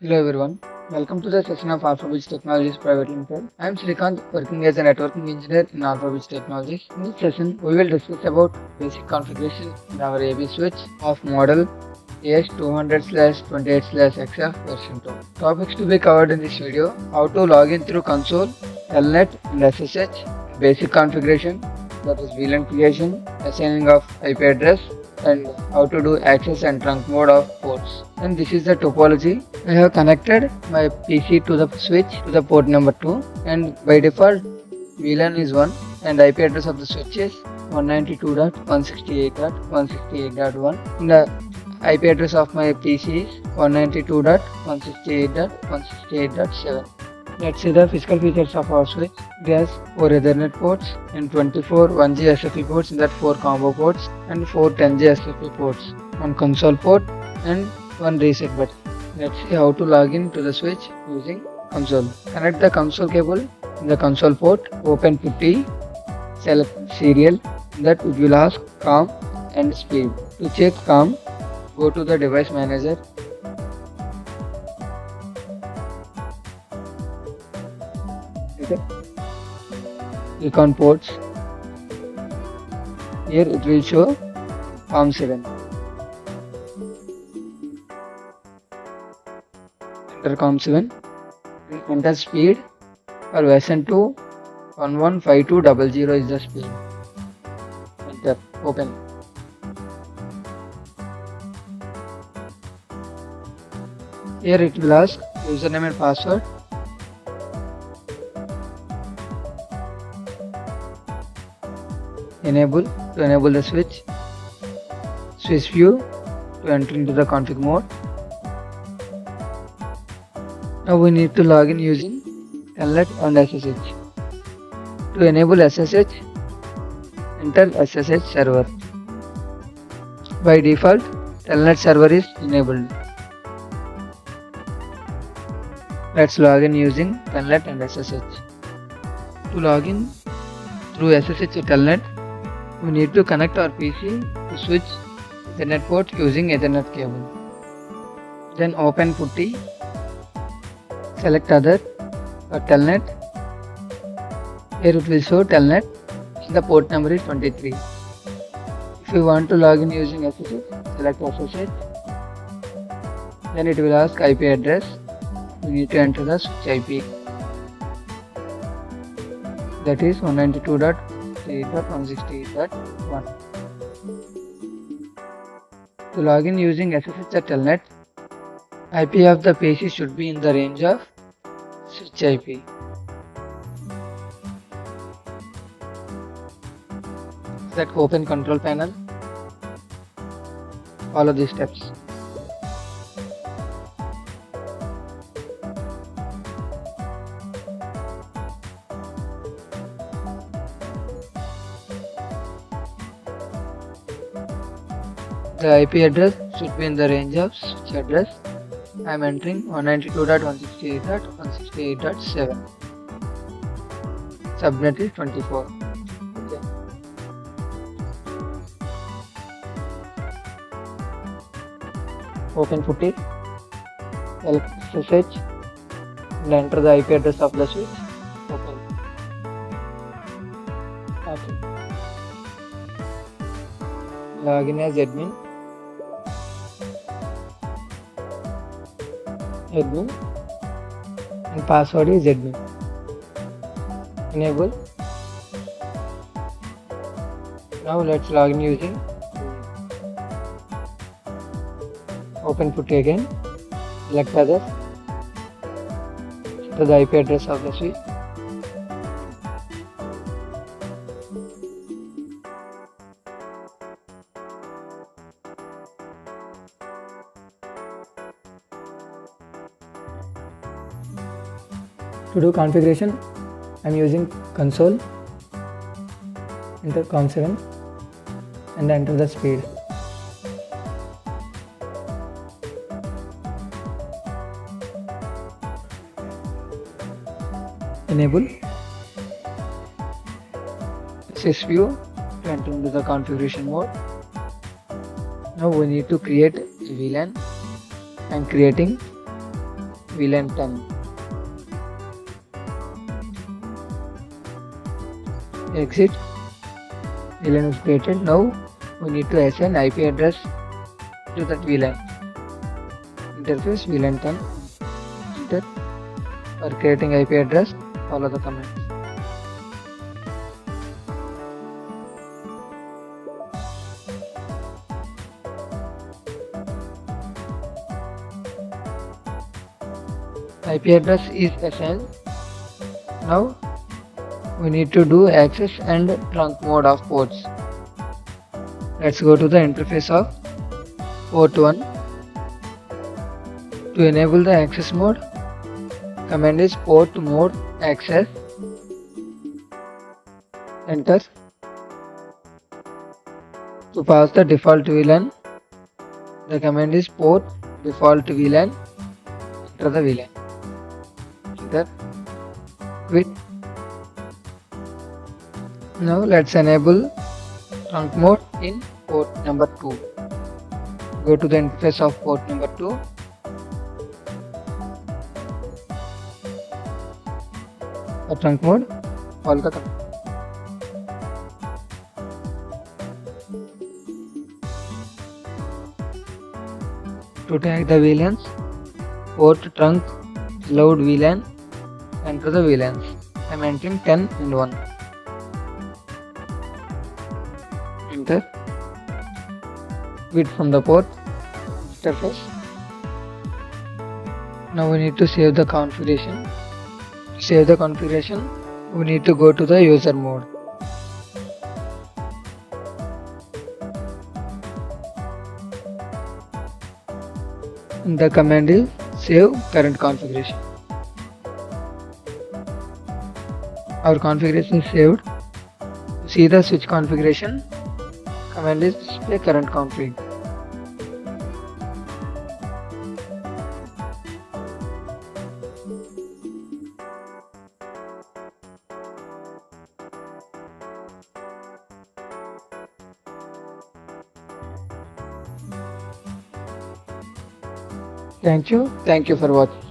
Hello everyone, welcome to the session of Alphabet Technologies Private Limited. I am Srikanth, working as a networking engineer in Alphabet Technologies. In this session, we will discuss about basic configuration in our AB switch of model AS200/28/XF version 2. Topics to be covered in this video: how to log in through console, telnet and SSH, basic configuration, that is VLAN creation, assigning of IP address, and how to do access and trunk mode of ports. And this is the topology. I have connected my PC to the switch to the port number 2, and by default VLAN is 1 and IP address of the switch is 192.168.168.1 and the IP address of my PC is 192.168.168.7. Let's see the physical features of our switch. It has 4 Ethernet ports and 24 1G SFP ports, in that 4 combo ports and 4 10G SFP ports, 1 console port and 1 reset button. Let's see how to log in to the switch using console. Connect the console cable in the console port, open putty, select serial, that it will ask COM and speed. To check COM, go to the device manager. Click on ports. Here it will show COM7. Enter COM7. Enter speed. For version 2, 115200 is the speed. Enter. Open. Here it will ask username and password. Enable to enable the switch. Switch view to enter into the config mode. Now we need to log in using telnet and SSH. To enable SSH, enter SSH server. By default, telnet server is enabled. Let's log in using telnet and SSH. To log in through SSH to telnet, we need to connect our PC to switch Ethernet port using Ethernet cable. Then open putty, select other or telnet. Here it will show telnet. The port number is 23. If you want to log in using SSH, select SSH. Then it will ask IP address. We need to enter the switch IP. That is 192.168.168.1. To log in using SSH or telnet, IP of the PC should be in the range of switch IP. Select open control panel. Follow these steps. The IP address should be in the range of switch address. I am entering 192.168.168.7. Subnet is 24. Okay. Open putty, select SSH and enter the IP address of the switch. Open. Okay. Login as admin. And password is admin. Enable. Now let's log in using. Open putty again. Select other. Enter the IP address of the switch. To do configuration, I am using console. Enter COM7 and enter the speed. Enable. Switch view to enter into the configuration mode. Now we need to create a VLAN. I am creating VLAN 10. Exit. VLAN is created. Now we need to assign IP address to that VLAN. Interface VLAN 10. Enter. For creating IP address, follow the command. IP address is assigned. Now we need to do access and trunk mode of ports. Let's go to the interface of port 1. To enable the access mode, command is port mode access. Enter. To pass the default VLAN, the command is port default VLAN. Enter the VLAN. Enter. Quit. Now let's enable trunk mode in port number 2. Go to the interface of port number 2. For trunk mode, follow the command. To tag the VLANs, port trunk load VLAN. Enter the VLANs. I am entering 10 and 1. Enter. Quit from the port interface. Now we need to save the configuration. To save the configuration, we need to go to the user mode. And the command is save current configuration. Our configuration is saved. To see the switch configuration, command is display current config. Thank you for watching.